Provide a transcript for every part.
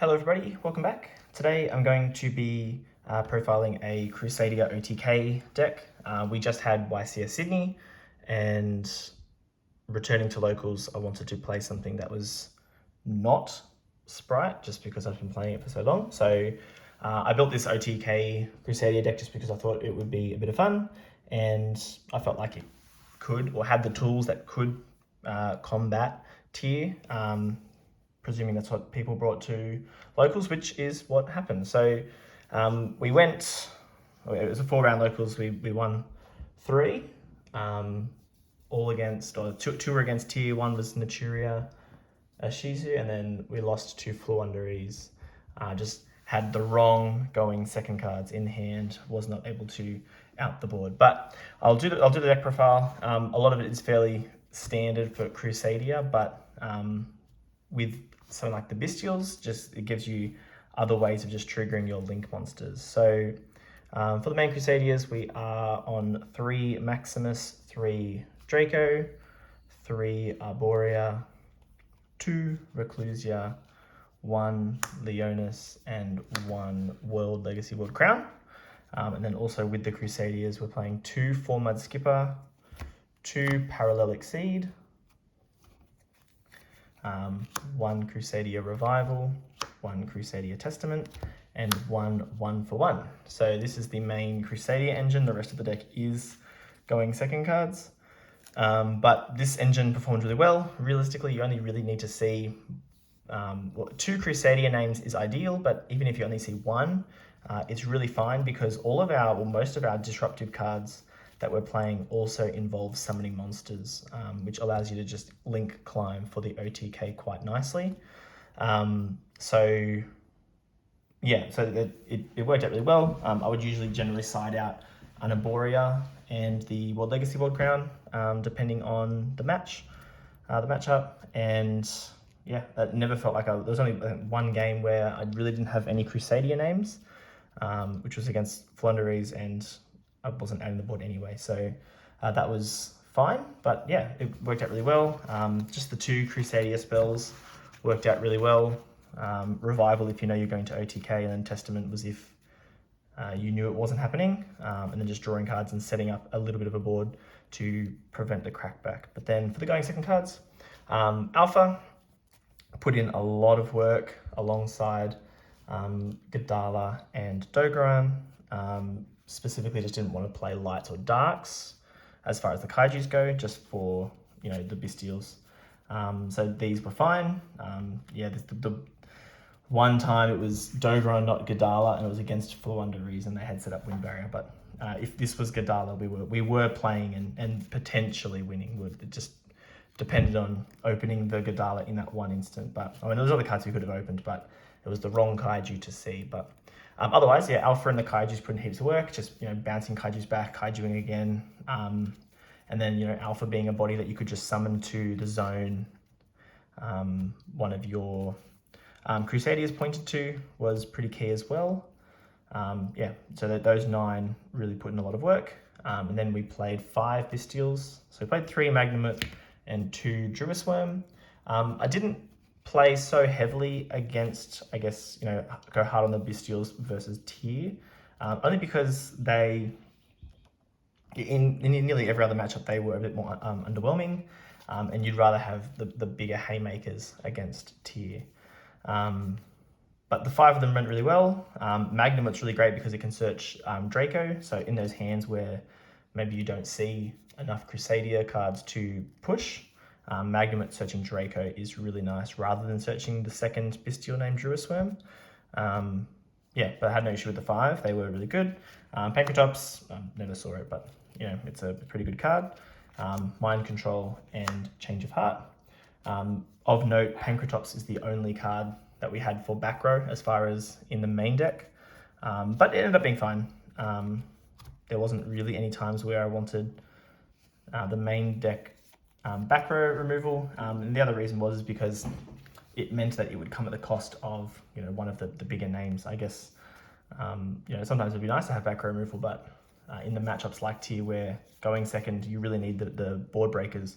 Hello everybody, welcome back. Today I'm going to be profiling a Crusadia OTK deck. We just had YCS Sydney, and returning to locals I wanted to play something that was not Sprite just because I've been playing it for so long. So I built this OTK Crusadia deck just because I thought it would be a bit of fun, and I felt like it could or had the tools that could combat tier. Presuming that's what people brought to locals, which is what happened. So we went, it was a 4-round locals, we won 3, all against, or two were against tier. One was Naturia Shizu, and then we lost to Fluunderies. Just had the wrong going second cards in hand, was not able to out the board. But I'll do the deck profile. A lot of it is fairly standard for Crusadia, but with something like the Bestials, just it gives you other ways of just triggering your link monsters. So for the main Crusadias, we are on 3 Maximus, 3 Draco, 3 Arborea, 2 Reclusia, 1 Leonis, and 1 World Legacy World Crown. And then also with the Crusadias, we're playing 2 Mud Skipper, 2 Parallel Exceed, 1 Crusadia Revival, 1 Crusadia Testament, and 1 1-for-1. So this is the main Crusadia engine. The rest of the deck is going second cards. But this engine performed really well. Realistically, you only really need to see 2 Crusadia names is ideal, but even if you only see 1, it's really fine because most of our disruptive cards that we're playing also involve summoning monsters, which allows you to just link climb for the OTK quite nicely. So it worked out really well. I would usually generally side out an Arborea and the World Legacy World Crown, depending on the matchup. And yeah, that never felt like there was only one game where I really didn't have any Crusadia names, which was against Fluunderies, and I wasn't adding the board anyway, so that was fine. But yeah, it worked out really well. Just the 2 Crusadia spells worked out really well. Revival if you know you're going to OTK, and then Testament was if you knew it wasn't happening, and then just drawing cards and setting up a little bit of a board to prevent the crackback. But then for the going second cards, Alpha put in a lot of work alongside Gadala and Dogoran. Specifically just didn't want to play lights or darks as far as the kaijus go, just for the Bestials. So these were fine. The one time it was Dogoran, not Gadala, and it was against Fluunderies, and they had set up Wind Barrier. But if this was Gadala, we were playing and potentially winning. It just depended on opening the Gadala in that one instant. But I mean, there was other cards we could have opened, but it was the wrong kaiju to see. But otherwise, yeah, Alpha and the kaijus put in heaps of work, just bouncing kaijus back, kaijuing again, and then Alpha being a body that you could just summon to the zone. One of your Crusadias pointed to was pretty key as well. So those 9 really put in a lot of work. And then we played 5 Bestials. So we played 3 Magnamut and 2 Druisworm. I didn't play so heavily against, I guess, go hard on the Bestials versus tier, only because they, in nearly every other matchup, they were a bit more underwhelming, and you'd rather have the bigger haymakers against tier. But the 5 of them went really well. Magnamut's really great because it can search Draco, so in those hands where maybe you don't see enough Crusadia cards to push, Magnamut searching Draco is really nice rather than searching the second Bestial named Druisworm. But I had no issue with the 5. They were really good. Pancratops, never saw it, but it's a pretty good card. Mind Control and Change of Heart. Of note, Pancratops is the only card that we had for back row as far as in the main deck, but it ended up being fine. There wasn't really any times where I wanted the main deck back row removal, and the other reason was because it meant that it would come at the cost of one of the bigger names. I guess sometimes it'd be nice to have back row removal, but in the matchups like tier where going second you really need the board breakers,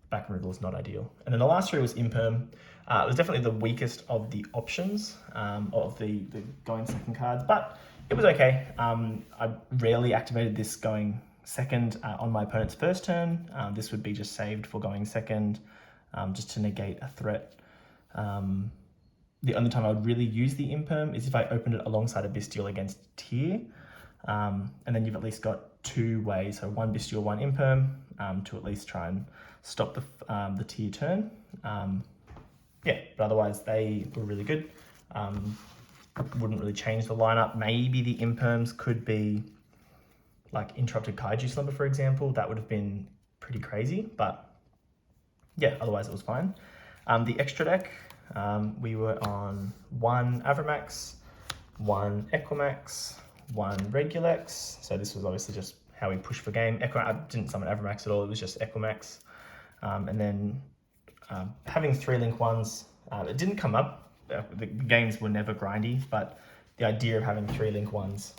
back removal is not ideal. And then the last three was Imperm. It was definitely the weakest of the options of the going second cards, but it was okay. I rarely activated this going second on my opponent's first turn. This would be just saved for going second, just to negate a threat. The only time I would really use the Imperm is if I opened it alongside a Bestial against Tear. And then you've at least got two ways, so one Bestial, one Imperm, to at least try and stop the Tear turn. Yeah, but otherwise they were really good. Wouldn't really change the lineup. Maybe the Imperms could be like Interrupted Kaiju Slumber, for example. That would have been pretty crazy, but yeah, otherwise it was fine. The extra deck, we were on one Avramax, one Equimax, one Regulex. So this was obviously just how we push for game. I didn't summon Avramax at all, it was just Equimax. And then having 3-link ones, it didn't come up. The games were never grindy, but the idea of having 3-link ones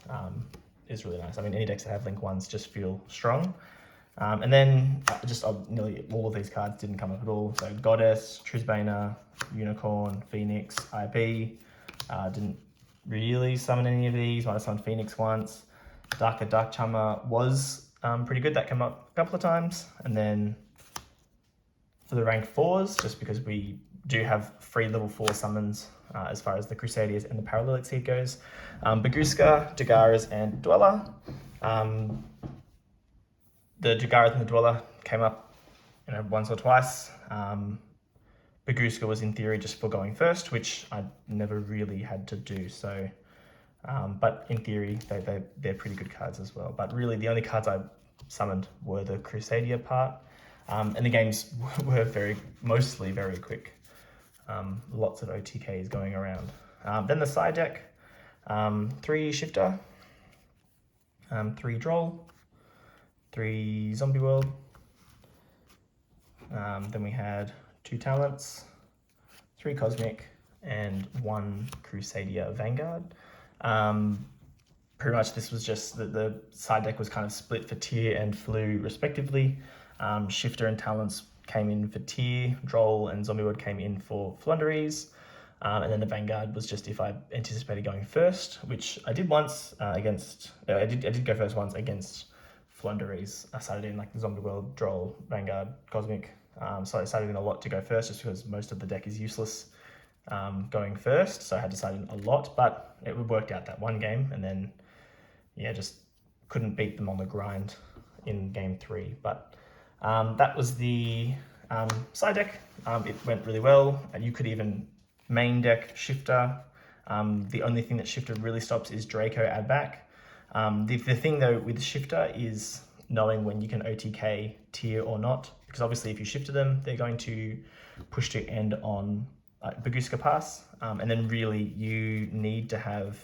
is really nice. I mean, any decks that have link ones just feel strong. And then just nearly all of these cards didn't come up at all. So Goddess, Trisbana, Unicorn, Phoenix, IB. Didn't really summon any of these. Might have summoned Phoenix once. Dark Charmer was pretty good. That came up a couple of times. And then for the rank 4s, just because we do have free level 4 summons as far as the Crusadias and the Parallel Exceed goes. Baguska, Jagaras, and Dweller. The Jagaras and the Dweller came up once or twice. Baguska was in theory just for going first, which I never really had to do. So, but in theory, they're pretty good cards as well. But really, the only cards I summoned were the Crusadia part. And the games were mostly very quick. Lots of OTKs going around. Then the side deck, 3 Shifter, 3 Droll, 3 Zombie World. Then we had 2 Talents, 3 Cosmic, and 1 Crusadia Vanguard. Pretty much this was just the side deck was kind of split for Tier and Flu respectively. Shifter and Talents came in for Tier, Droll and Zombie World came in for Flunderies. And then the Vanguard was just if I anticipated going first, which I did once I did go first once against Flunderies. I started in like the Zombie World, Droll, Vanguard, Cosmic. So I started in a lot to go first just because most of the deck is useless going first. So I had to start in a lot, but it worked out that one game and then, yeah, just couldn't beat them on the grind in game 3. But that was the side deck. It went really well. You could even main deck Shifter. The only thing that Shifter really stops is Draco add back. The thing though with Shifter is knowing when you can OTK Tier or not, because obviously if you Shifter them, they're going to push to end on Baguska Pass, and then really you need to have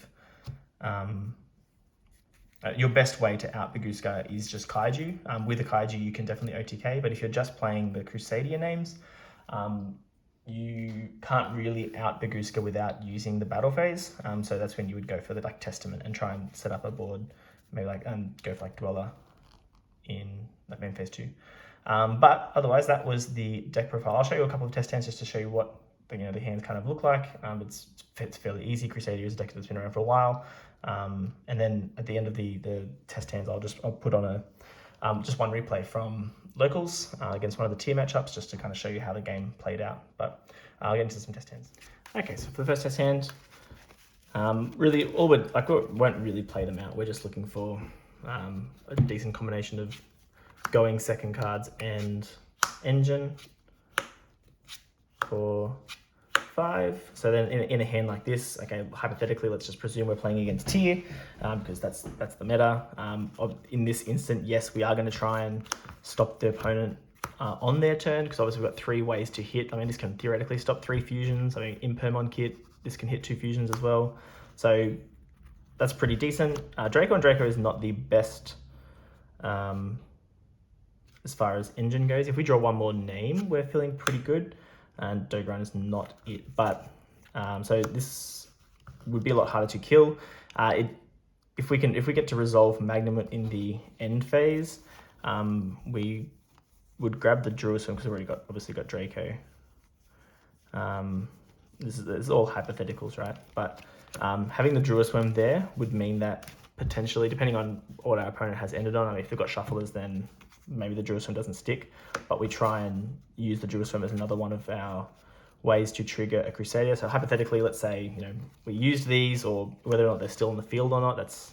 your best way to out Baguska is just Kaiju. With a Kaiju you can definitely OTK, but if you're just playing the Crusadia names, you can't really out Baguska without using the battle phase. So that's when you would go for the like Testament and try and set up a board, maybe like go for like Dweller in like main phase 2. But otherwise that was the deck profile. I'll show you a couple of test hands just to show you what the hands kind of look like. It's fairly easy. Crusadia is a deck that's been around for a while. And then at the end of the test hands, I'll put on a just one replay from locals against one of the tier matchups just to kind of show you how the game played out. But I'll get into some test hands. Okay, so for the first test hand, really we won't really play them out. We're just looking for a decent combination of going second cards and engine for 5. So then in a hand like this, okay, hypothetically, let's just presume we're playing against Tier, because that's the meta. In this instant, yes, we are going to try and stop the opponent on their turn, because obviously we've got 3 ways to hit. I mean, this can theoretically stop 3 fusions. I mean, Imperm on kit, this can hit 2 fusions as well. So that's pretty decent. Draco and Draco is not the best as far as engine goes. If we draw one more name, we're feeling pretty good. And Dogran is not it, but so this would be a lot harder to kill. If we get to resolve Magnum in the end phase, we would grab the Duel Swim because we've already obviously got Draco. This is all hypotheticals, right? But having the Duel Swim there would mean that potentially, depending on what our opponent has ended on, I mean, if they've got Shufflers, then maybe the Duel Swim doesn't stick. But we try and use the Duel Swim as another one of our ways to trigger a Crusadia. So hypothetically, let's say, you know, we used these, or whether or not they're still in the field or not, that's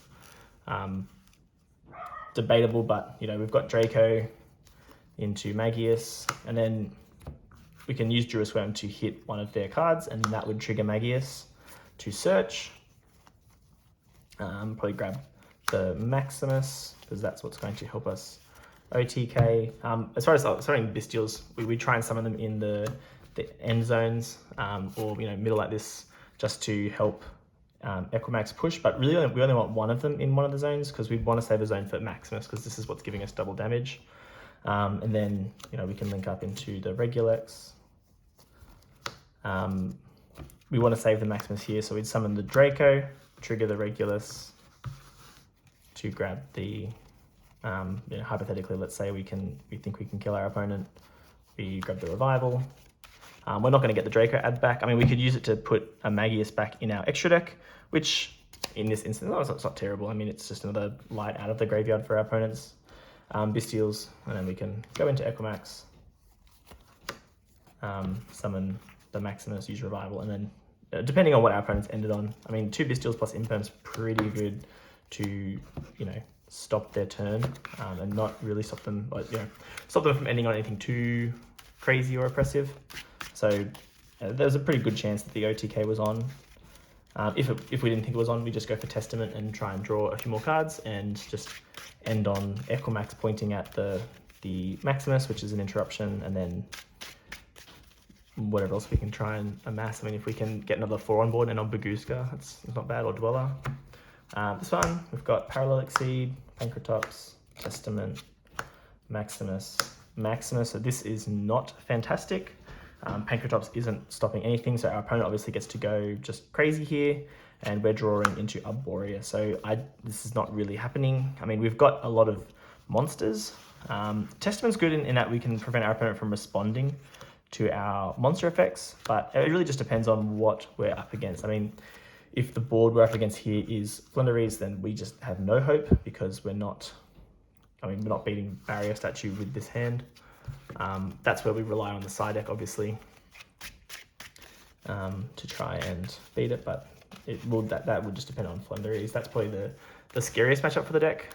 debatable. But, you know, we've got Draco into Magius, and then we can use Duel Swim to hit one of their cards, and that would trigger Magius to search. Probably grab the Maximus, because that's what's going to help us OTK. As far as starting Bystials, we try and summon them in the end zones, or, you know, middle like this, just to help Equimax push. But really, we only want one of them in one of the zones, because we want to save a zone for Maximus, because this is what's giving us double damage. And then, you know, we can link up into the Regulex. We want to save the Maximus here, so we'd summon the Draco, trigger the Regulus to grab the, you know, hypothetically, let's say we think we can kill our opponent. We grab the Revival. We're not going to get the Draco add back. I mean, we could use it to put a Magius back in our extra deck, which in this instance, it's not terrible. I mean, it's just another light out of the graveyard for our opponents. Bystials, and then we can go into Equimax, summon the Maximus, use Revival, and then depending on what our opponents ended on, I mean, 2 Bystials plus Imperm's pretty good to, you know, stop their turn, and not really stop them, like, you know, stop them from ending on anything too crazy or oppressive. So there's a pretty good chance that the OTK was on. If we didn't think it was on, we just go for Testament and try and draw a few more cards and just end on Equimax pointing at the Maximus, which is an interruption, and then whatever else we can try and amass. I mean, if we can get another 4 on board and on Baguska, that's not bad, or Dweller. This one, we've got Parallel Exceed, Pancratops, Testament, Maximus. So this is not fantastic. Pancratops isn't stopping anything, so our opponent obviously gets to go just crazy here, and we're drawing into Arborea. So this is not really happening. I mean, we've got a lot of monsters. Testament's good in that we can prevent our opponent from responding to our monster effects, but it really just depends on what we're up against. I mean, if the board we're up against here is Flunderies, then we just have no hope, because we're not beating Barrier Statue with this hand. That's where we rely on the side deck, obviously, to try and beat it, but that would just depend on Flunderies. That's probably the scariest matchup for the deck,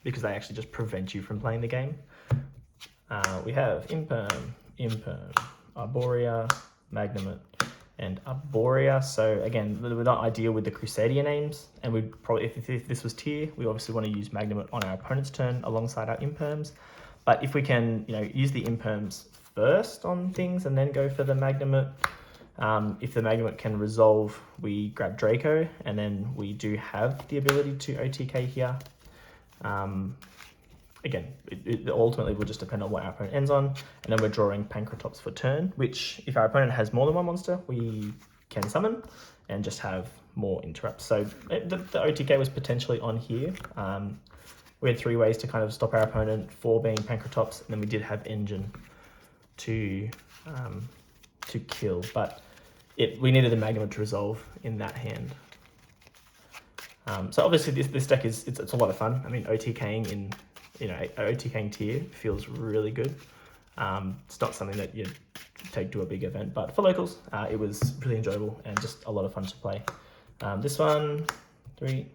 because they actually just prevent you from playing the game. We have Imperm, Arborea, Magnamut, and Arborea. So again, we're not ideal with the Crusadia names, and we'd probably, if this was tier, we obviously want to use Magnamut on our opponent's turn alongside our Imperms. But if we can, you know, use the Imperms first on things and then go for the Magnamut, if the Magnamut can resolve, we grab Draco, and then we do have the ability to OTK here. Again, it ultimately will just depend on what our opponent ends on, and then we're drawing Pancratops for turn, which if our opponent has more than one monster, we can summon and just have more interrupts. So the OTK was potentially on here. We had 3 ways to kind of stop our opponent, 4 being Pancratops, and then we did have Engine to kill, but we needed the Magnamut to resolve in that hand. So obviously this deck it's a lot of fun. I mean, OTKing in, you know, OTKing tier feels really good. It's not something that you take to a big event, but for locals, it was really enjoyable and just a lot of fun to play. This one, 3,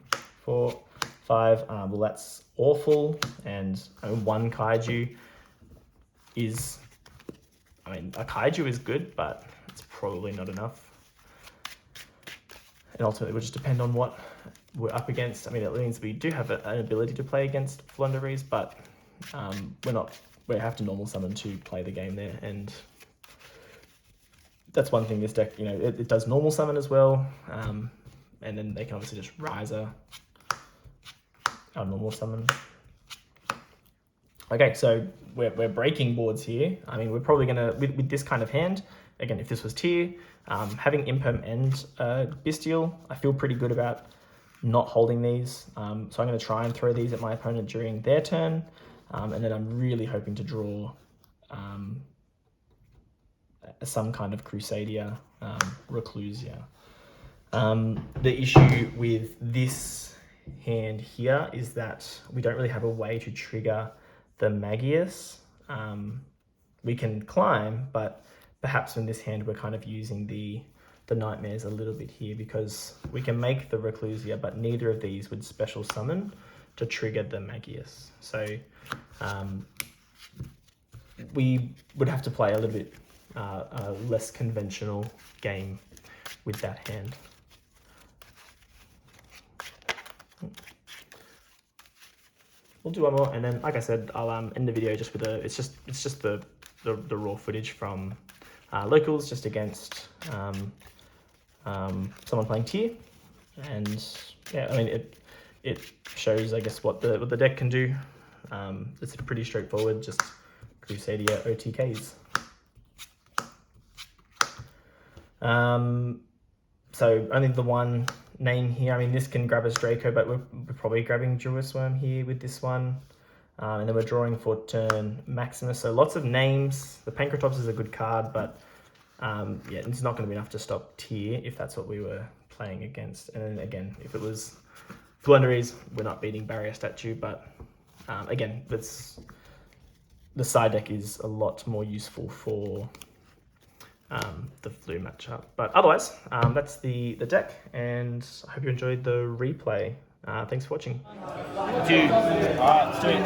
4, 5. Well, that's awful, and I mean, 1 Kaiju is, I mean, a Kaiju is good, but it's probably not enough. And ultimately, it will just depend on what we're up against. I mean, it means we do have an ability to play against Flunderies, but we have to normal summon to play the game there, and that's one thing this deck, you know, it does normal summon as well, and then they can obviously just Riser our normal summon. Okay, so we're breaking boards here. I mean, we're probably gonna, with this kind of hand, again, if this was tier, having Imperm and Bystial, I feel pretty good about not holding these. So I'm gonna try and throw these at my opponent during their turn. and then I'm really hoping to draw some kind of Crusadia, Reclusia. The issue with this hand here is that we don't really have a way to trigger the Magius. We can climb, but perhaps in this hand we're kind of using the nightmares a little bit here, because we can make the Reclusia, but neither of these would special summon to trigger the Magius. So we would have to play a little bit less conventional game with that hand. We'll do one more, and then, like I said, I'll end the video just with it's just the raw footage from locals, just against someone playing tier, and yeah, I mean it shows, I guess, what the deck can do. It's pretty straightforward, just Crusadia OTKs. So only the one name here. I mean, this can grab as Draco, but we're probably grabbing Dual here with this one. And then we're drawing for turn Maximus. So lots of names. The Pancratops is a good card, but yeah, it's not going to be enough to stop tier if that's what we were playing against. And then again, if it was Flunderies, we're not beating Barrier Statue, but again, the side deck is a lot more useful for the flu matchup. But otherwise, that's the deck, and I hope you enjoyed the replay. Thanks for watching. Dude, alright, sweet.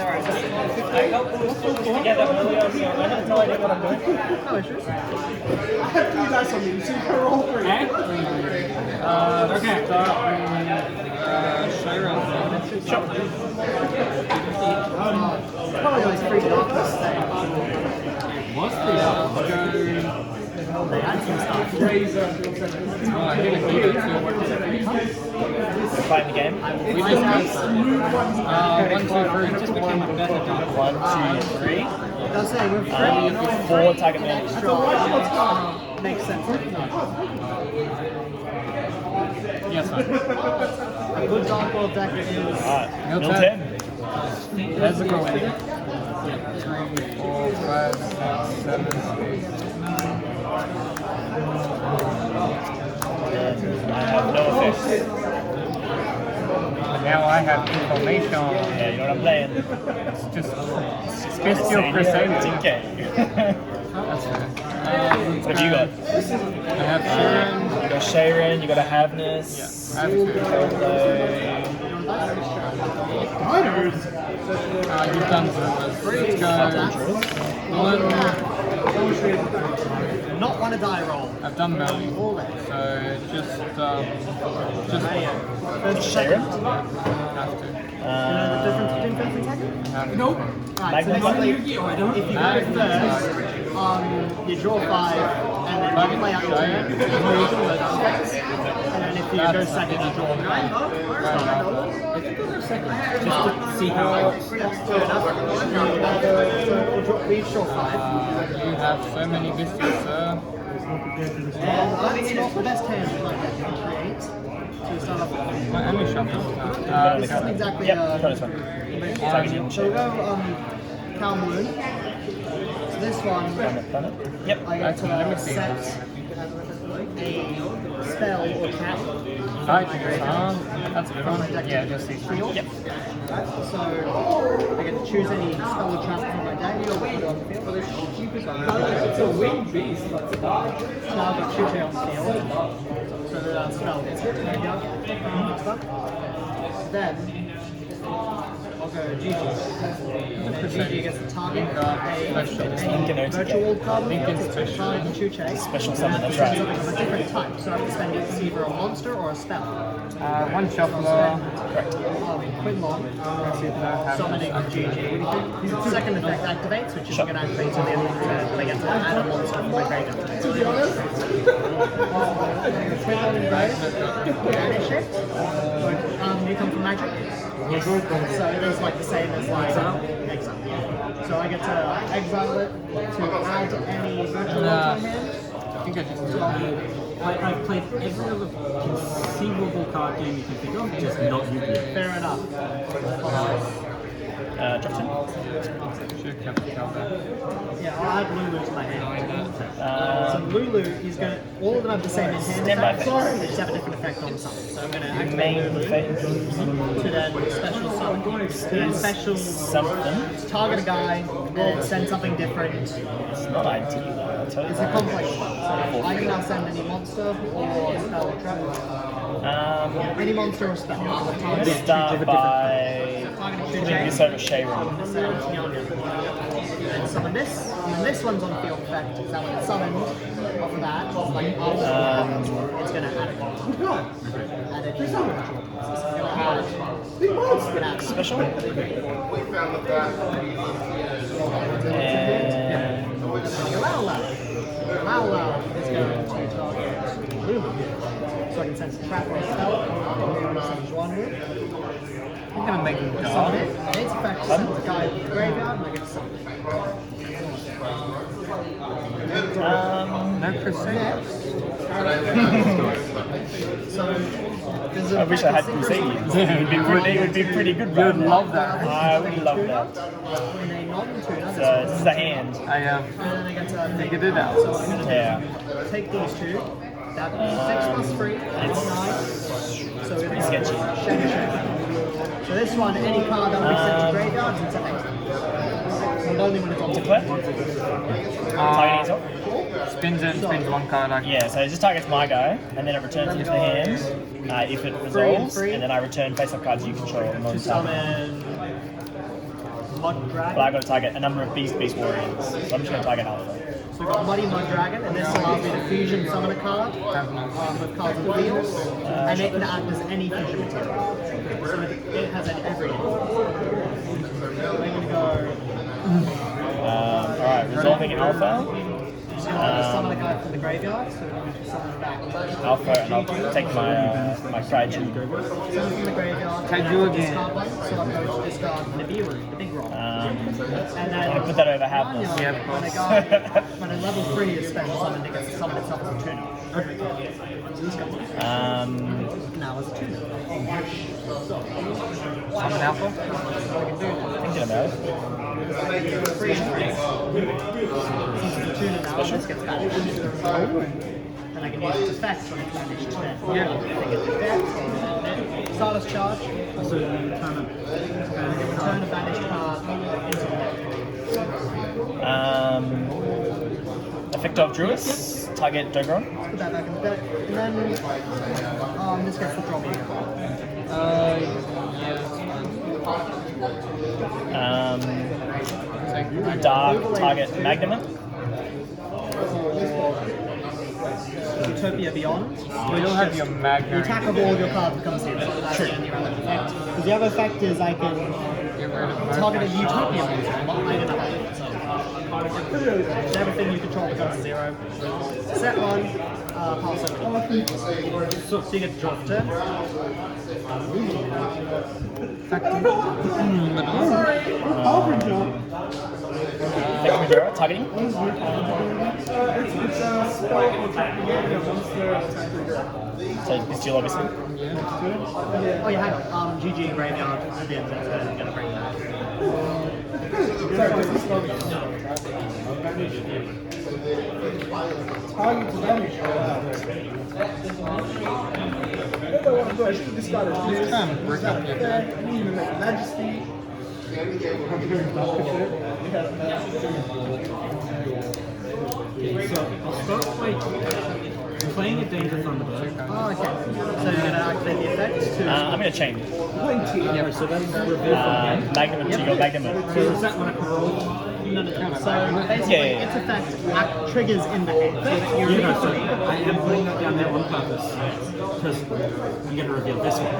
Yeah, that earlier, I have no idea what I'm doing. No issues. I have 3 dice on me, so you can roll 3. Okay, sure. Probably was 3 darkness. Was 3 darkness? They had some stuff. Playing the game? We just have 1, 2, 3. Just became a better dark. 1, 2, 3. I'll say we're 4 target man. Makes sense. Yes, sir. A good dark world deck is. Alright, Mill 10. There's a go in. 3, 4, 5, 6, 7. I have no effects. Now I have information. Yeah, you know what I'm playing? It's just Bestial Crusadia. TK. That's right. What have you got? I have Sharon. You got Sharon, you got a Havness. Yeah, I have 2. You've done Not want a die roll. I've done Melly. So just Sharon? Have to. The difference between first and second? Nope. Right, so basically, if you go first, you draw 5, and then you play out your turn, you move the effects, and then if you go second, you draw 9. Just to see how it works. Fair enough. We draw 5. You have so many biscuits, sir. And that's not the best hand like that you can create. To start off with. My enemy shuffle. This isn't exactly so we'll go Calm Moon. So this one, Yep. I get to set a spell or tap. That's a good one. Yeah, just these 3. Yep. So I get to choose any spell or trap from my deck. It's a winged beast. So I've got 2 tails on the field. So the spell gets hit. Then I'll go GG. For GG gets the target a virtual card to choose a Special summon, that's right. of a different type. So I have to spend either a monster or a spell. 1 shuffler. Quinlong, summoning GG. Second effect activates, which is going to activate till the end of the turn. They get to add a monster from my graveyard. To be honest, Quinlong goes. You come from Magic. Yes. So it is like the same as like Exile. So I get to exile it to add any virtual to my hand. I think I just I've played every other conceivable card game you can think of, just not Yu-Gi-Oh! Fair enough. Drop 10. Should have kept the counter. Yeah, I'll add Lulu to my hand. So Um, Lulu is going to, all of them have the same in hand Standby effect, phase. they just have a different effect on something. So I'm going to activate main Lulu phase. to then special summon. To then special Something. target a guy and send something different. It's not ideal though, I'll tell you It's a that. complex one. So I can now send any monster or spell or trap. Any monster or spell. I'm gonna start by putting this over Shayron. And summon this, and then this one's on field effect, so when it's summoned, off of that, it's like, it's going to add it. Add it. It's going to add Special. And Lao is going to target Lulu. So I can send some trap or a spell. Send one move. I'm gonna make him Summon die. it, and its effect sends the guy to the graveyard, and I get to summon it. No Crusadia. So, there's a I wish I had Crusadia. It would be pretty good. You Right would now. love that. I would love that. in a non-tuner, So this is the hand. I and then I get to figured it out. So I'm going to Yeah. take these two. That is 6 + 3, that's 9. So it's pretty sketchy. So this one, any card that will be sent to graveyard, it's an extra. But only when it's on To top. play? Targeting yourself? Spins it, spins one card. Yeah, so it just targets my guy, and then it returns into the hand if it resolves, free. and then I return face-up cards you control. To Non-target. summon Mud But I Dragon. got to target a number of Beast Warriors, so I'm just going to target Alpha. So we've got Muddy Mud Dragon, and this allows me to fusion summon a card with cards on the field, and it can act as any fusion material. So it has every. I'm going to go. Alright, resolving Alpha. Just gonna summon a guy from the graveyard, so we can summon back. Alpha, and I'll take my Kaiju. Summon from the graveyard. Kaiju again. Discard one, so I'm going to discard Nibiru, the big rock. And then I put that over Havner. Yeah, of when a course. guy, when a level 3 is special summoned, it gets to summon itself as a tuner. So this guy now as a tuner. Summon Alpha. Thinking about it. 3 and 3. Since it's a tuner now, this gets banished. And I can use its effects when it's banished then. Yeah. Stardust charge. So return a banished card into the deck. Effect of Druis, target Dogron. Let's put that back in the deck. And then this gets the drop here. Dark, target Magnum. Utopia Beyond. We don't have your The Magna. attack of all your cards becomes zero. That's the only relevant effect. Because the other effect is I can Get rid of target a Magna. Utopia monster. I'm not hiding up. So everything you control becomes zero. Set one, pass over. So you get to draw for turn. Effect Madeira, targeting. So this deal obviously. Oh yeah, hang on. GG graveyard at the end of it. I'm gonna bring that. Try and break up your deck. So I'll start by playing a Danger Thunderbird. Oh, okay. So you're gonna activate the effect to. I'm going to chain. Yeah, so then reveal from game. Magnum to your Magnum. So is that when I can roll? No. So basically, Yeah. its effect triggers in the hand. So that you You know, reveal so to me. I am putting that down there on purpose because I'm going to reveal this one.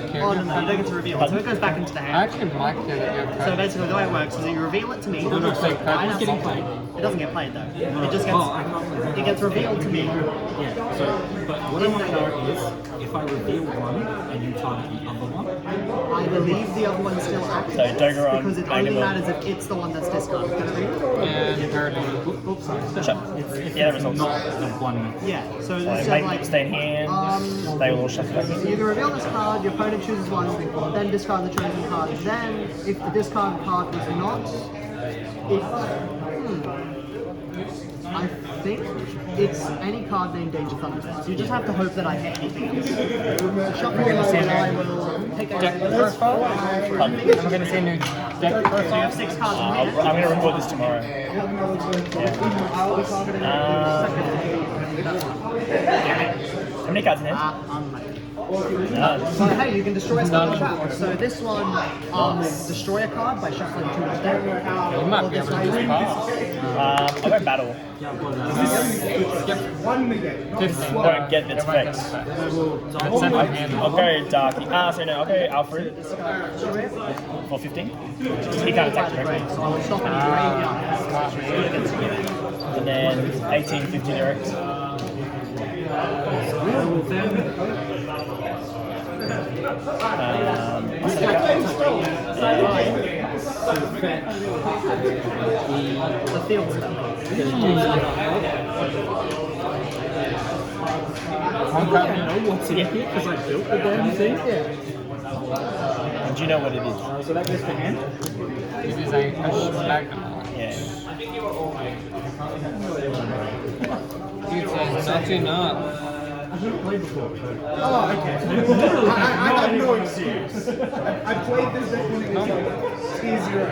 Okay. Oh no, you don't get to reveal it. So it goes back into the I hand. actually like that your So card. basically, the way it works is that you reveal it to me. No, so I it's getting played. It doesn't get played though. It just gets. Oh, I can't play that. It gets revealed to me. Yeah, so, but what I want to know is if I reveal one and you target the other one, I believe the other one's still active So Dogeron, because it only Magnum. matters if it's the one that's discarded. going to be. And parody. Oops, sorry. Sure. Yeah, the results. Not the one. Yeah, so So instead make like, stay in hand. They will all shuffle back in. so you can reveal this card, your opponent chooses one, then discard the chosen card. Then, if the discarded card was not, I think it's any card named Danger Thunder. So you just have to hope that I hit anything else. Shuffle and I will take a First card? Pardon? I'm going to say new deck. So you have 6 cards in I'm hand. going to record this tomorrow. I will be targeting How many cards in hand? None. So hey, you can destroy a spell trap. So this one, destroy a card by shuffling 2 of them. You might be able to just pass. I'll go battle. Don't get its effects. I'll go Darky. Sorry, no, I'll go Alfred for 15. He can't attack directly. So I will stop any graveyard. And then 18, 15 direct. The field spell. I know what's in here because I built the damn thing. And do you know what it is? So that goes for hand. It is a magma. Yeah. Dude says not enough. I've never played before. Oh, okay. I have no excuse. I played this deck when it was easier.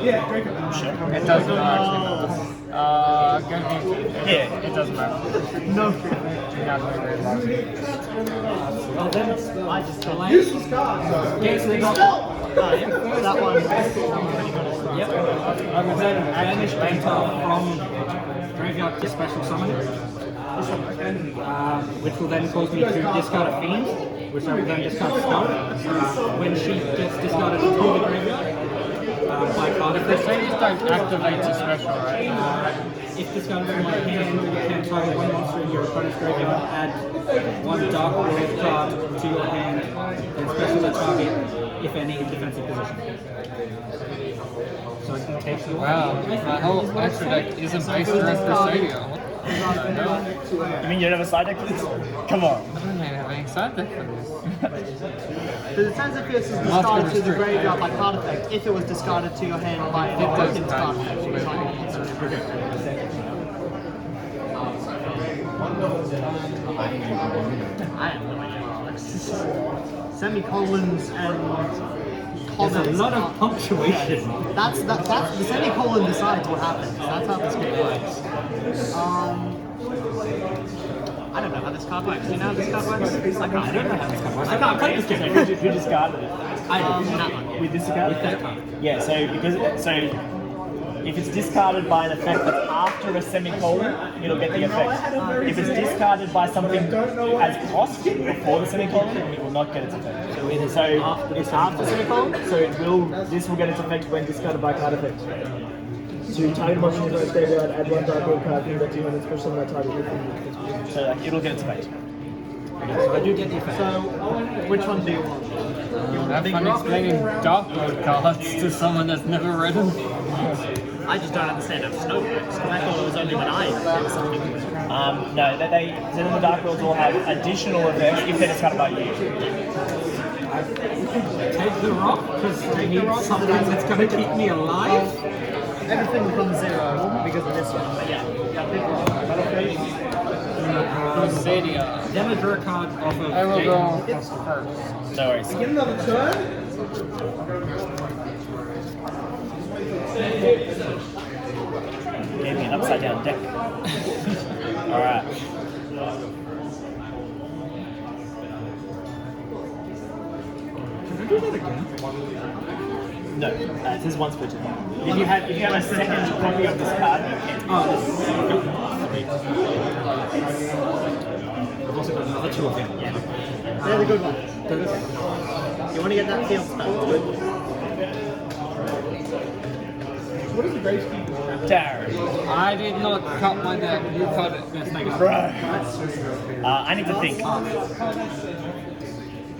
Yeah, Draco. Sure. It doesn't actually matter. Yeah. It doesn't matter. No. You have to agree with I just don't like Useless cards. that one. Yep. I will then banish Banta from graveyard to special summon, which will then cause me to discard a fiend, which I will then discard spell. When she gets discarded to the graveyard by card effect, They just don't activate the special, right? if discarded from my hand, you can target one monster in your opponent's graveyard, add one Dark World card to your hand, and special the target, if any, in defensive position. So it takes you Wow, my whole extra deck isn't based around Crusadia. You mean you don't have a side deck for this? Come on. I don't even have any side deck for this. The sense of Fierce is discarded to the graveyard by card effect if it was discarded to your hand by an opponent's card effect. So it's not a monster. I have no idea. Semicolons and There's a comments. lot of punctuation. That's the semicolon decides what happens. That's how this game works. I don't know how this card works. Do you know how this card works? I don't know how this card works. I can't play this game. Who discarded it? I do. That one. With this card? With that card. Yeah, so if it's discarded by an effect that's after a semicolon, it'll get the effect. If it's discarded by something as cost before the semicolon, it will not get its effect. So it's after semicolon, so this will get its effect when discarded by card effect. To target monster in the graveyard, add one dark road card from the deck to your special summon that target. So like, it'll get its effect. So I do get the effect. So, which one do you want? Have fun explaining Dark Mode cards to someone that's never read them. I just don't understand how snow works. I thought it was only when I did something. No, then the Dark Worlds will have additional effects if they're discarded by you. Take the rock, because I need something that's going to keep me alive. Everything becomes 0 because of this one. But yeah, Crusadia. Then I draw a card off of I will game. go first. No worries. Get another turn. Gave me an upside down deck. Alright. Can I do that again? No, it says once per turn. If you have a second copy of this card, you can. I've also got another 2 of them. Yeah. They're the good ones. You want to get that field spell? What is the base key? Darren. I did not cut my deck, you cut it. Let's take it. Bro. I need to think.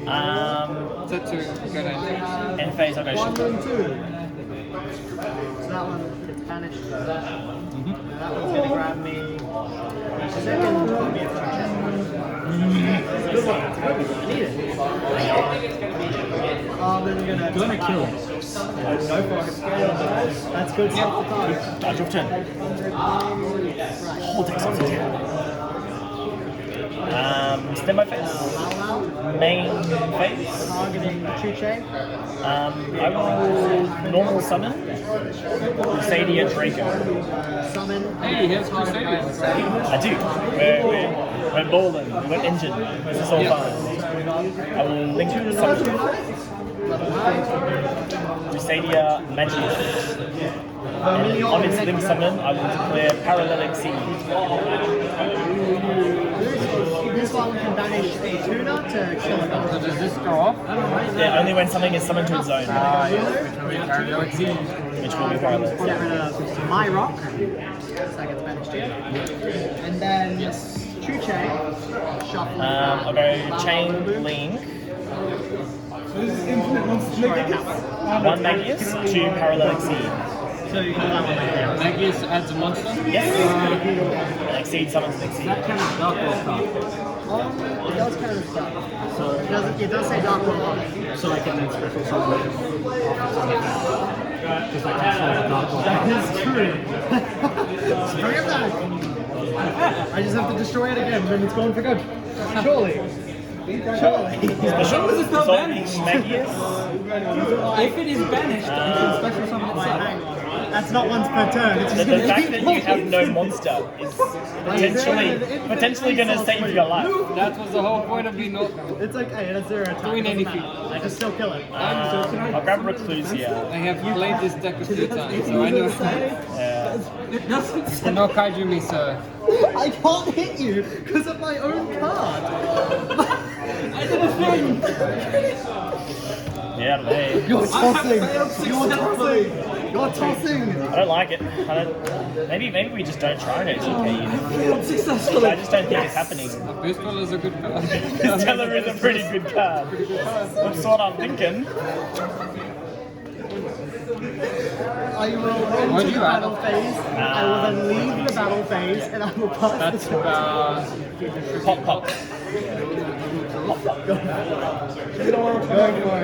Set to go down. End phase, I'll go 1 ship. and 2. So that one gets banished. And that one's gonna grab me. Second, put me a front. Good one. I need it. Then I'm gonna kill him. Go for it. That's good stuff for time. Dodge of 10. Whole takes off the 10. Stand by phase. Main phase. Targeting Chuche. I will normal summon Crusadia Draco. Summon. Hey, here's Crusadia. I do. We're balling. We're engine. This is all fun. I will link summon Crusadia Magic. And on its link summon, I will declare Paralletic Seed. This one can banish a tuner to kill a So guy. does this go off? Yeah, only when something is summoned to its zone, Ah, yes, which will be Parallel Exceed. which will be Parallel. Get rid of my rock. So that gets banished here. And then Chuche. Shuffle. I'll go Chain Link. One Magius, 2 Parallel Exceed. So you can have one like that. Magius adds a monster. Yes. And Exceed summons an Exceed. That kind of Dark World card. It does kind of stuff. So, It does say Dark World on it. so I can then special summon it. Because I can summon a Dark World That card. is true. Bring it back. I just have to destroy it again, then it's gone for good. Surely. Special is it not Assault banished? Magius. If it is banished, you can special summon Wait, itself. hang on. That's not one's per turn. It's just The gonna fact keep that you have going. no monster is potentially going to save your life. That was the whole point of me not. It's okay, it's 0 attack. Doing Doesn't anything. matter. I just still kill it. I'll grab Reclusia. I have played this deck a few times, so I know. Yeah. It doesn't say. No kaiju me, sir. I can't hit you because of my own card. I did a thing! Yeah, mate. You're tossing. failed successfully. You're tossing. I don't like it. Maybe we just don't try no TK. Failed successfully. I just don't think it's happening. Baseball is a good card. Stellar is a pretty good card. That's what I'm thinking. I will What enter do the you add? battle phase. I will then leave the battle phase, and I will pass That's the Pop, pop. Go for it.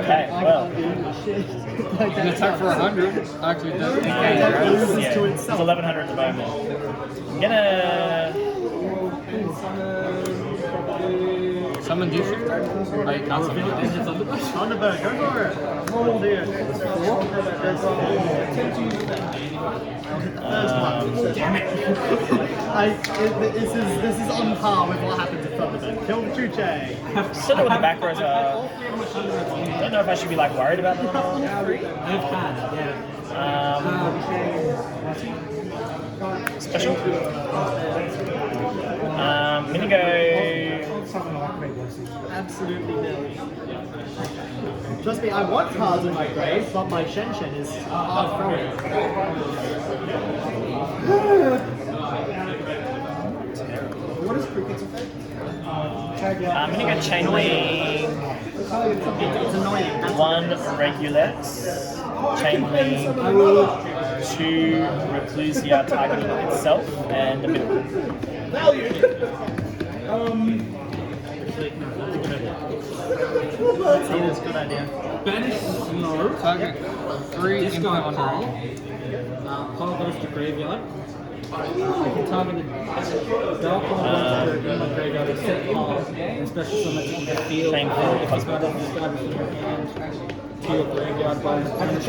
Okay, I well. can't do shit. An attack for 100. Actually, does That loses Yeah, to it's itself. 1100 at the moment. I'm gonna. Summon D-Shifter? I can't summon it. Thunderbird, go for it. Roll, dear. Damn it. This is on par with what happens at Thunderbird. Kill the Chuche. Still know what the back rows are. I don't know if I should be like worried about them or not. I've had, yeah. Special. I'm gonna go. Absolutely nil. Trust me, I want cards in my grave, but my Shen Shen is hard throwing. What is Cricket's effect? I'm gonna go Chain Link. It's annoying. One Regulex. Chain Link. 2 Reclusia targeting itself and the middle. See, that's a good idea. Banish Snow. Target 3 Discard input pile. on Pile goes to graveyard. I can target the Dark World in my graveyard except pile and special summon it on the field. Painful. If it's got a discard from your hand to your graveyard by special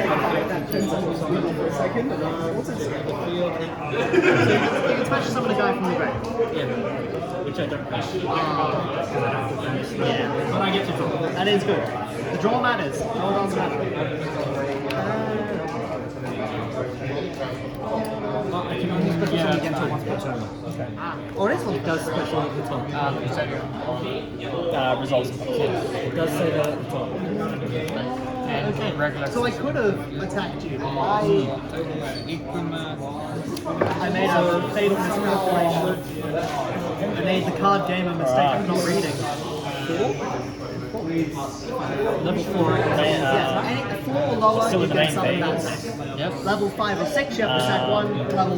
summon it for a second. What's it say? The field. You can special summon a guy from the grave. Yeah. Which I don't have. Yeah, But I get to draw. that is good. The draw matters. Draw does matter. I can only special summon again until once per turn. Or this one It does special at the top. Results. It does say that at the top. Okay. regular. So I could have attacked you. I made a fatal miscalculation. I made the card game a mistake of not reading. Level 4. Yeah, any 4 or lower, still you in the can main summon that phase. attack. Yep. Level 5 or 6, you have to sack 1. Level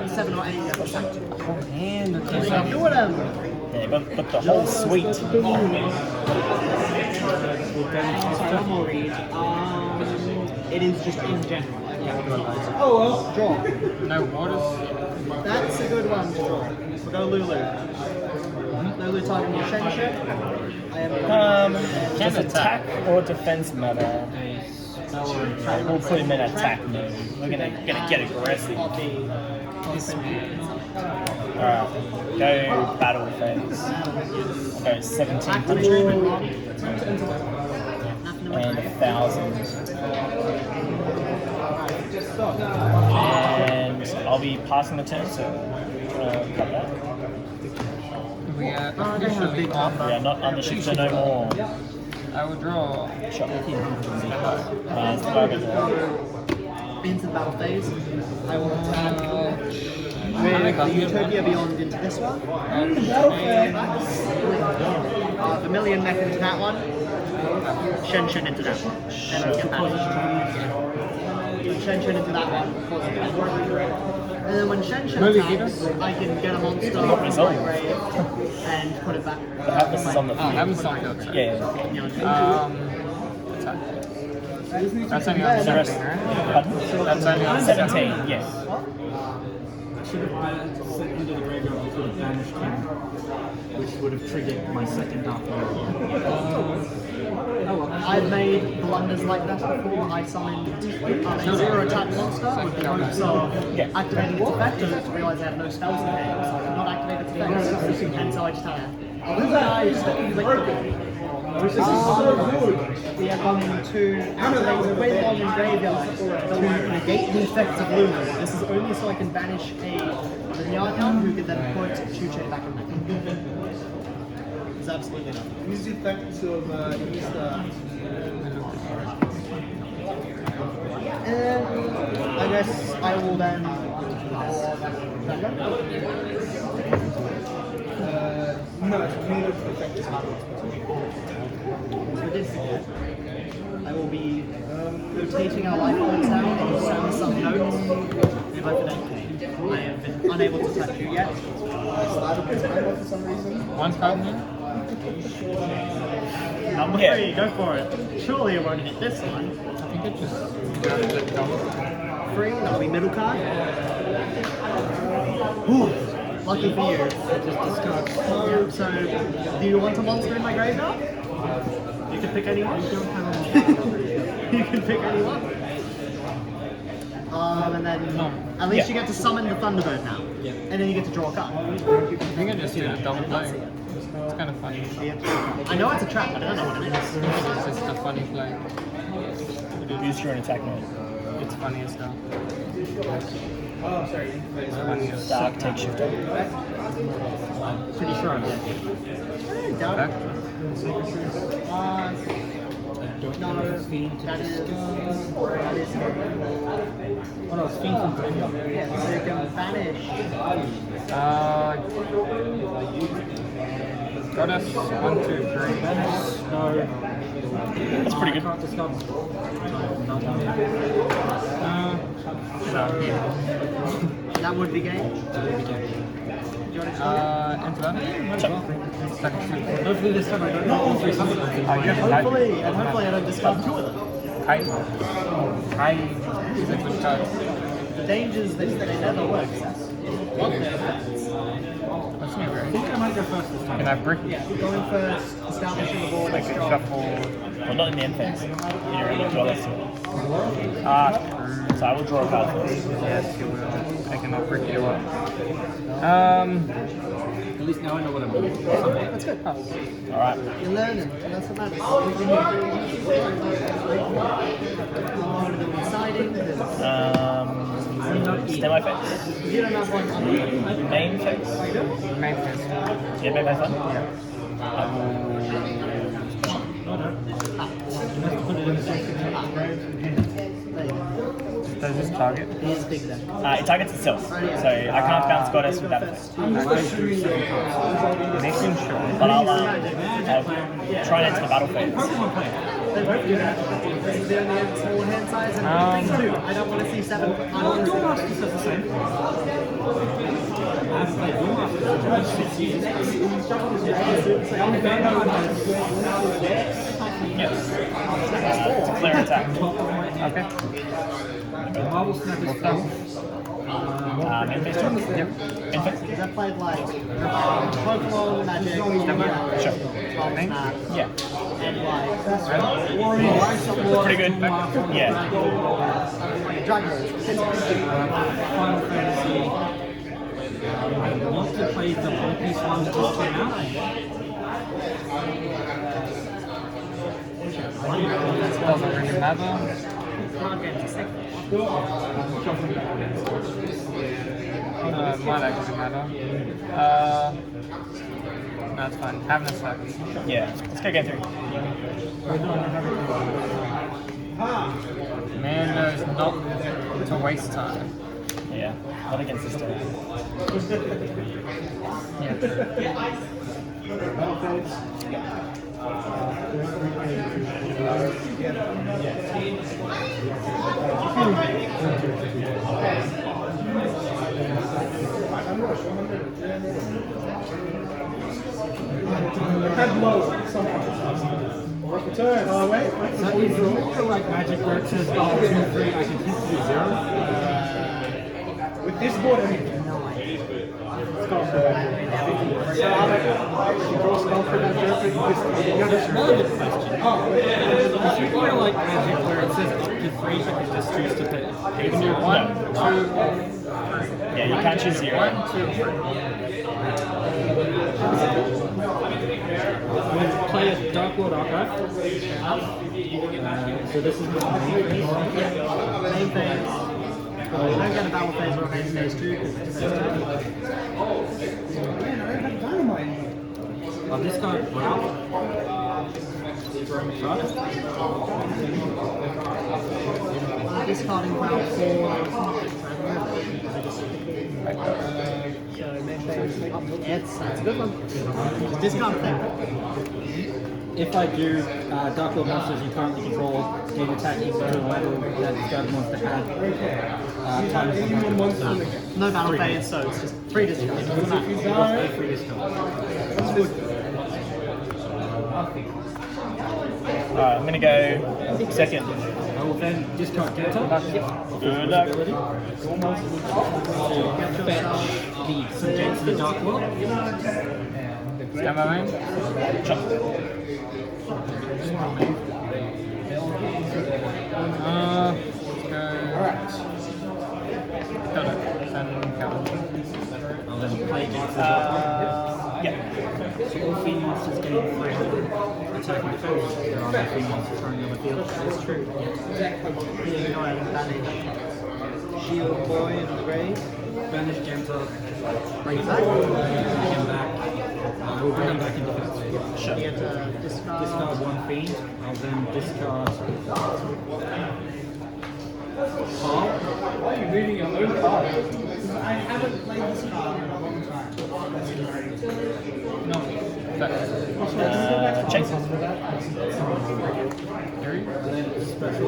7 or 8, you have to sack 2. And okay, So so do what Yeah, got the whole suite. Sorry, one more read. It is just in general. Oh well, draw. No waters. That's a good one to draw. We'll go Lulu. Lulu targeting your Shenship. I am Does attack or defense matter? We'll put him in attack mode. We're gonna get aggressive. Alright, go battle phase. I'll go 1700 and 1000. And I'll be passing the turn, so cut that. We are officially off. Yeah, not on the ship, so no more. I will draw. Sure. It's the Barbie draw. into the battle phase. I will attack with the Utopia Beyond into this one. Vermilion Mech into that one. Shenshin into that one. And I'll get Shenshin into that one. And then when Shenshin attacks, I can get a monster Not from my resolved. grave and put it back. The Atlas is on the Oh, I haven't signed up. Sorry. Yeah. Attack. That's only on The rest. 17, right? Pardon? That's only on 17, yes. Should have sent into the graveyard with a banished him, which would have triggered my second Dark Lord. I've made blunders like that before. I summoned a zero attack monster with the hopes of activating its effect, and to realise I have no spells in hand, so I could not activate its effect, and so I just had we are going to activate the Great Bomb in Graveyard to negate the effects of Luna. This is only so I can banish a Linyarda who can then put Chuche back in my hand. It's absolutely nothing. Use the effects of And I guess I will then pass. no, it's made of effects. So this I will be rotating our life points down and send some notes. If I can I have been unable to touch you yet. For some reason. One card here. Number 3, go for it. Surely it won't hit this one. I think it just goes a bit dumb. 3, that'll be middle card. Ooh, lucky for you. Just discard. Yeah, so, do you want a monster in my graveyard? You can pick anyone. You can pick anyone. And then at least you get to summon the Thunderbird now. And then you get to draw a card. I think I just did a double play. It's kind of funny. I know it's a trap, but I don't know what it is. It's just a funny play. Use your attack mode. It's funny as hell. Oh, sorry. It's funny as Dark, take shift over. Pretty sure I'm dead. Back. No, that is Oh no, it's Fiend from Graveyard. yeah, so you can banish. Goddess, 1, 2, 3. No. That's pretty good. Can't discard. That would be game. Do you want to try Into that. Second two. Hopefully this time I don't know all three summons. Hopefully, and hopefully I don't discard 2 of them. Kai is a good card. The dangers that they never work. What their effects. That's new, I right? think I might go first this time. Can I brick? Yeah, going first, establishing the board, I could strong. shuffle. Well, not in the end phase. You're in the draw list. True. So I will draw a card first. Yes, you will. I cannot brick you up. At least now I know what I'm doing. That's good. Alright. You're learning, and that's what matters. Siding. Semi phase. You don't have one on the Main phase. Main phase. Yeah, main phase one. Does this target? He is big then. It targets itself. So I can't bounce Goddess with that. Is he Making sure. But I'll Magic player. try and enter the battle phase. Pokemon player. They both do that. They only have small hand size and things too. I don't want to see 7. I don't want to Duel see Masters does the same. I haven't played Duel Masters for about 6 years. Vanguard has Yes. It's a clear attack. top of my head. Okay. Marble Snap is full. Main phase turn? Yep. Main phase? because I played like Pokemon, Magic, Sure. Snap, Yeah. and like Pretty good. Yeah. Dragon Ball. Final Fantasy. I want to play the One Piece one that just came out. Doesn't really matter. Card games are sick. Might actually matter. That's fine. Having a sec. Yeah. Let's go game 3. Man knows not to waste time. Yeah. Not against this turn. Yeah, true. Head low somehow. Return. Wait. So is the look like Magic where it says, oh, 2, 3, I can hit you 0? With this board, I mean, Relevant question. If you go to like Magic where it says up to 3, I can just choose to pay You can do 1, 2, Yeah, you can't choose 0. 1, 2, 3. We'll play a Dark Lord Archive. So this is my main phase. Main phase. I don't get a battle phase or a main phase 2 because it's phase 2. I'll discard Ralph. Discarding Ralph for. So main phase up. It's a good one. Just discard a thing. If I do Dark Lord monsters you currently control, gain attack equal to the level that discarded monster had. Times No battle phase, so it's just free discard. Doesn't matter. free discard. Alright, I'm gonna go second. I will then discard Genta. Good luck. Fetch the Subject to the Dark World. Stand by main. Chop. Let's go. Got it. Send count. I'll then play against the Dark World. Yeah. So all fiend monsters gain 300 attack and defense. There are no fiend monsters currently on the field. That's true. Shield boy in the grave. Banish Genta. Bring it back. Bring him back. I will bring him back in defense. You get to discard. Discard 1 fiend. I'll then discard Paul. why are you reading your own card? I haven't played this card in a long time. No. Chase. Special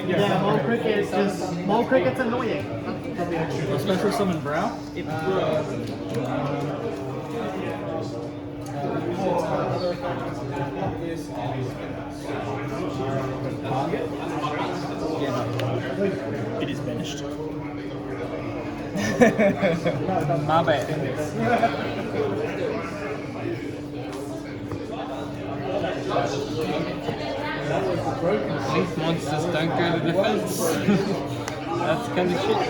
Yeah, Mole Cricket is just. Mole Cricket's annoying. A special summon Brow. It is banished. My bad. These monsters don't go to defense. That's kind of shit.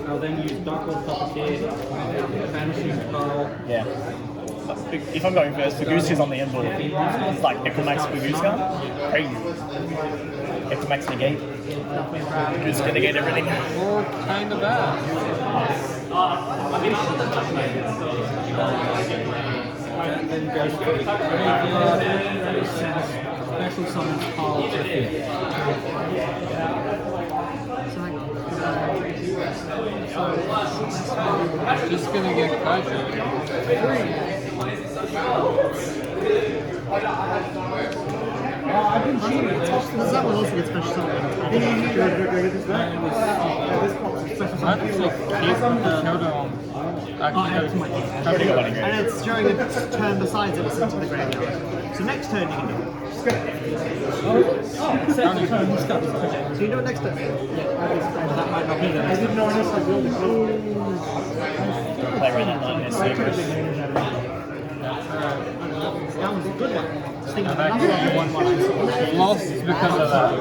I'll then use Dark Lord Puppeteer, Vanishing Skull. Yeah. If I'm going first, Faguska's on the end board. It's like Equimax Faguska. Crazy. Equimax negate. Faguska negate everything. Or kind of bad. That then goes to the graveyard, sends special summons Paul to the field. Just gonna get casual. I've been cheating. Does that one also get special summon? I actually keep Kyoto on. Actually, Pretty good one again. And it's during a turn besides it, it's into the graveyard. So next turn you can do it. Second turn, he's got this. So you do it next turn. That might not be there. I didn't know unless I built it. Play around that line. Yes, That was a good one. Just think of I've another one I saw. lost because of that.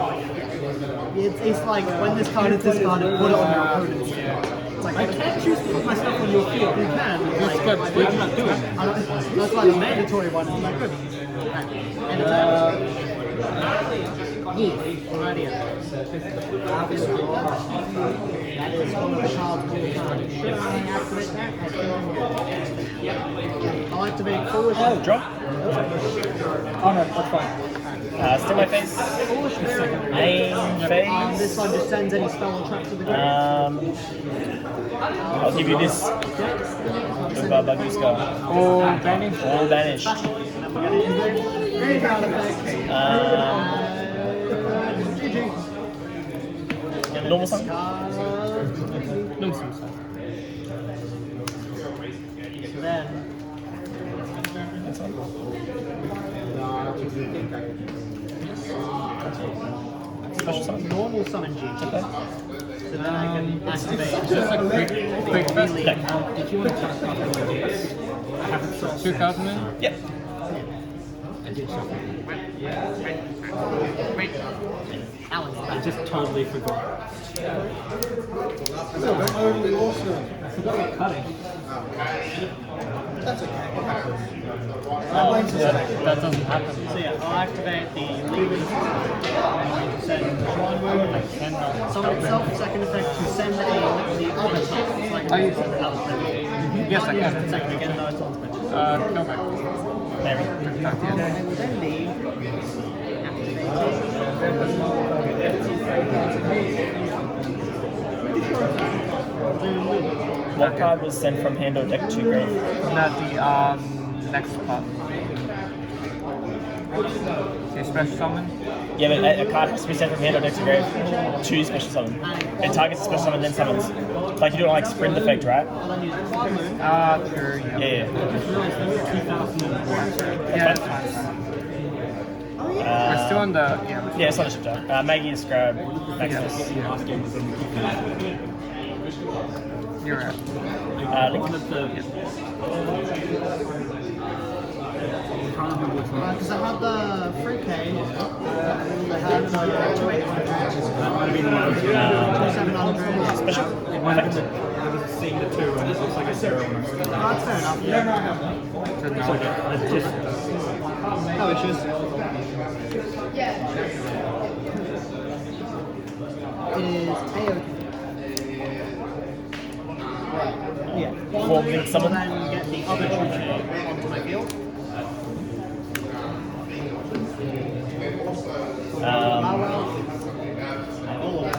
It's like when this card is discarded, put it on your opponent's field. It's like, I can't choose to put my stuff on your field. you can. Just Like, get I'm not doing it. that's why the mandatory one is like good. And attack. Alrighty. That is one of the cards on the card. Should I activate that? I'll activate Foolish. Drop. Oh no, that's fine. Still my face. Name phase. This one just sends any spell or trap to the ground. I'll give you this. With Babuska. Oh, Benny. All banished. Graveyard effect. GG. And normal sum. Then. Special summon. Normal summon GG. So then I can activate. Just a quick best deck. If you want to talk about the dates, I haven't sold 2,000 in? Yep. I did something. Alex. I just totally forgot. Only awesome. I forgot about cutting. That's okay. That doesn't happen. So yeah, I'll activate the leaving. Send one summon itself, second effect to send the other type. So I can send another thing. Yes, I can. Second again, no, it's on special. Go back. Maybe. I will then be activating. What card was sent from hand or deck to grave? Not the next part. Okay, special summon. Yeah, but a card has to be sent from hand or deck to grave to special summon. It targets a special summon, then summons. Like you do it like sprint effect, right? I'll then use Quad Moon. Sure, Yeah, yeah. yeah. I just realized there was 2,000 Yeah, that's fine. We're still on the, yeah. Yeah, it's not a ship down. Maggie is Scrub, Maximus. last game was only 2,000. You're right. Link. One of the... I can't remember which one. Because I had the free K, and I had the 2800, That might have been one of the 2700. Special. It might have been I was seeing the two and it looks like a 0 when I saw that. That's fair enough. So now, I just... No issues. It is AOT. Yeah. Form link I'll summon. then get the other Chuche onto my field.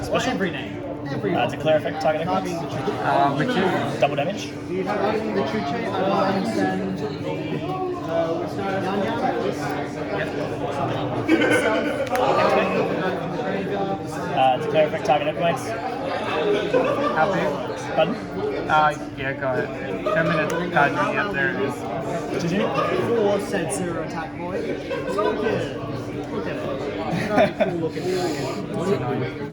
Special. Every name. Every Declare effect, target Not being effect. the Chuche. which is Double damage. Having the Chuche, I will then send the Yan Yan. Declare effect, target activates. happy. Button. Yeah, go ahead. 10 minutes, Kaji, yep, there it is. Continue. 4 said 0 attack void. So good. Look at it. Very cool looking dragon. It's annoying.